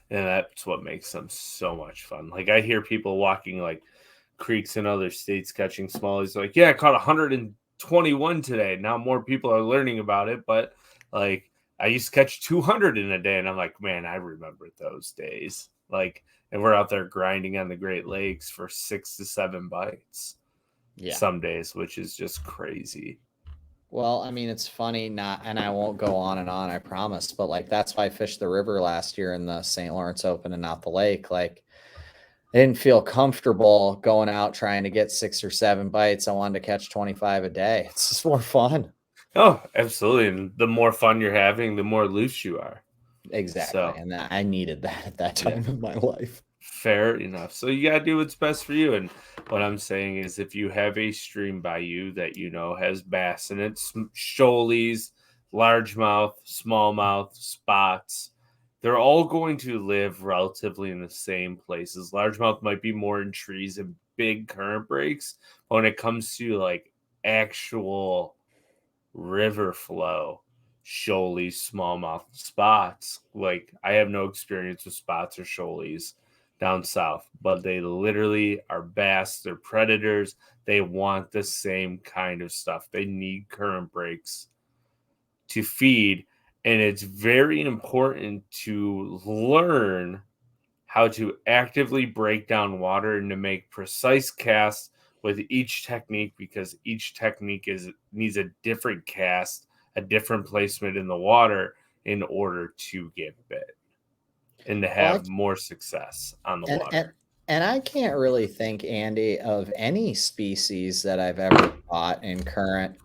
and that's what makes them so much fun. Like I hear people walking like creeks in other states catching smallies. Like, yeah, I caught 121 today. Now more people are learning about it, but like I used to catch 200 in a day, and I'm like, man, I remember those days. Like, and we're out there grinding on the Great Lakes for 6 to 7 bites. Yeah. Some days, which is just crazy. Well, I mean, it's funny, and I won't go on and on, I promise, but like that's why I fished the river last year in the St. Lawrence Open and not the lake. Like I didn't feel comfortable going out trying to get 6 or 7 bites. I wanted to catch 25 a day. It's just more fun. Oh, absolutely. And the more fun you're having, the more loose you are. Exactly. So, and I needed that at that time in my life. Fair enough. So you got to do what's best for you. And what I'm saying is if you have a stream by you that you know has bass in it, shoalies, largemouth, smallmouth, spots, they're all going to live relatively in the same places. Largemouth might be more in trees and big current breaks. But when it comes to like actual river flow, shoalies, smallmouth, spots, like I have no experience with spots or shoalies down south, but they literally are bass. They're predators. They want the same kind of stuff. They need current breaks to feed. And it's very important to learn how to actively break down water and to make precise casts with each technique, because each technique needs a different cast, a different placement in the water in order to get bit and to have more success on the water. And I can't really think, Andy, of any species that I've ever caught in current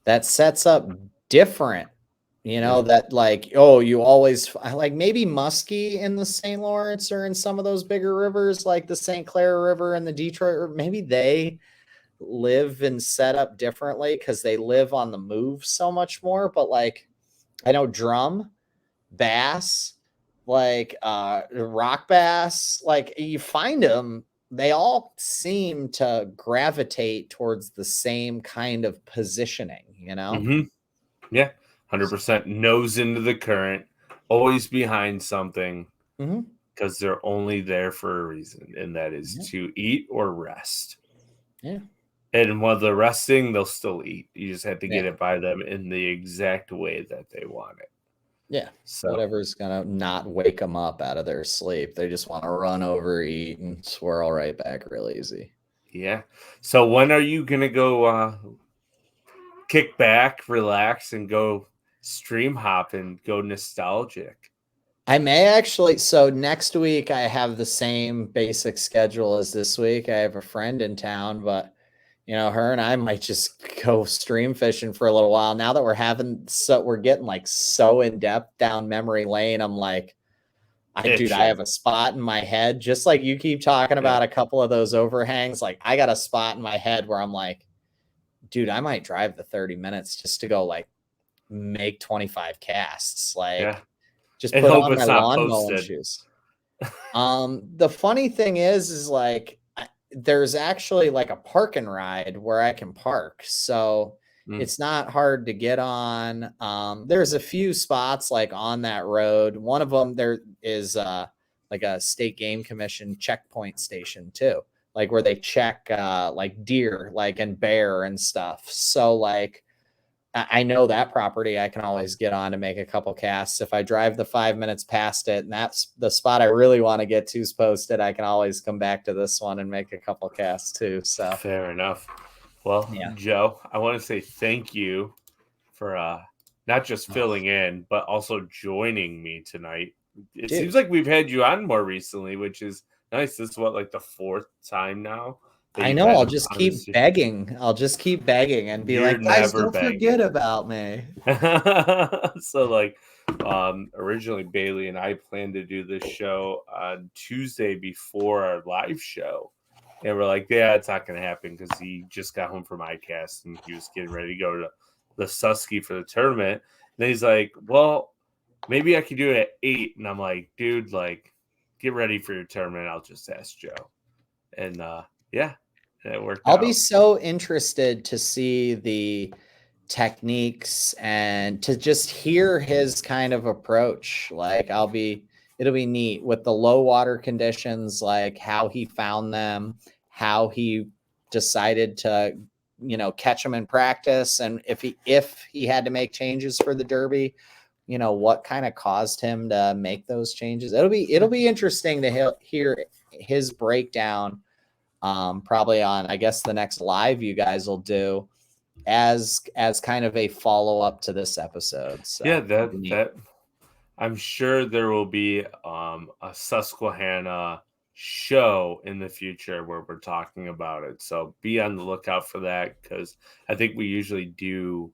that sets up different, you know, that like, oh, you always like maybe muskie in the St. Lawrence or in some of those bigger rivers like the St. Clair River and the Detroit River. Maybe they live and set up differently because they live on the move so much more. But like, I know drum, bass, like rock bass, like you find them, they all seem to gravitate towards the same kind of positioning, you know? Yeah, 100% nose into the current, always behind something, because they're only there for a reason, and that is to eat or rest. Yeah. And while they're resting, they'll still eat. You just have to get it by them in the exact way that they want it. Yeah. So Whatever's going to not wake them up out of their sleep. They just want to run over, eat, and swirl right back real easy. yeah. So when are you gonna go kick back, relax, and go stream hop and go nostalgic? I may actually. So next week, I have the same basic schedule as this week. I have a friend in town, but her and I might just go stream fishing for a little while. Now that we're getting like so in depth down memory lane, I'm like, dude, I have a spot in my head, just like you keep talking about a couple of those overhangs. Like, I got a spot in my head where I'm like, dude, I might drive the 30 minutes just to go like make 25 casts. Like, just And put hope on my it's not lawn mowing posted. shoes. The funny thing is like there's actually like a park and ride where I can park. So it's not hard to get on. There's a few spots like on that road. One of them there is like a state game commission checkpoint station too, like where they check like deer, like and bear and stuff. So like I know that property I can always get on to make a couple casts. If I drive the 5 minutes past it and that's the spot I really want to get to's posted, I can always come back to this one and make a couple casts too. So fair enough. Well, yeah. Joe, I want to say thank you for not just filling in, but also joining me tonight. It seems like we've had you on more recently, which is nice. This is what, like the 4th time now? I know. I'll just keep begging. I'll just keep begging and be like, guys, don't forget about me. So like originally Bailey and I planned to do this show on Tuesday before our live show. And we're like, yeah, it's not going to happen because he just got home from ICAST and he was getting ready to go to the Susky for the tournament. And then he's like, well, maybe I could do it at 8. And I'm like, dude, like, get ready for your tournament. I'll just ask Joe. And yeah, it worked out. I'll be so interested to see the techniques and to just hear his kind of approach. Like it'll be neat with the low water conditions, like how he found them, how he decided to, catch them in practice. And if he had to make changes for the Derby, what kind of caused him to make those changes. It'll be interesting to hear his breakdown. Probably on, I guess, the next live you guys will do as kind of a follow-up to this episode. So yeah, that I'm sure there will be a Susquehanna show in the future where we're talking about it. So be on the lookout for that, because I think we usually do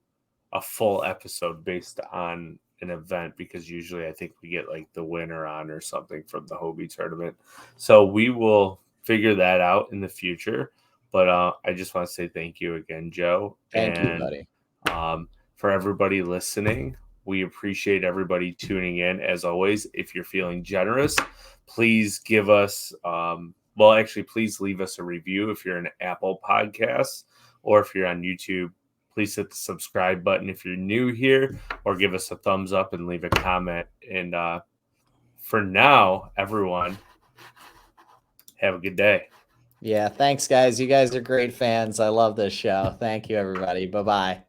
a full episode based on an event, because usually I think we get like the winner on or something from the Hobie tournament. So we will figure that out in the future. But I just want to say thank you again, Joe. Thank you, buddy. For everybody listening, we appreciate everybody tuning in. As always, if you're feeling generous, please give us, please leave us a review if you're an Apple Podcasts, or if you're on YouTube, please hit the subscribe button if you're new here, or give us a thumbs up and leave a comment. And for now, everyone, have a good day. Yeah, thanks, guys. You guys are great fans. I love this show. Thank you, everybody. Bye-bye.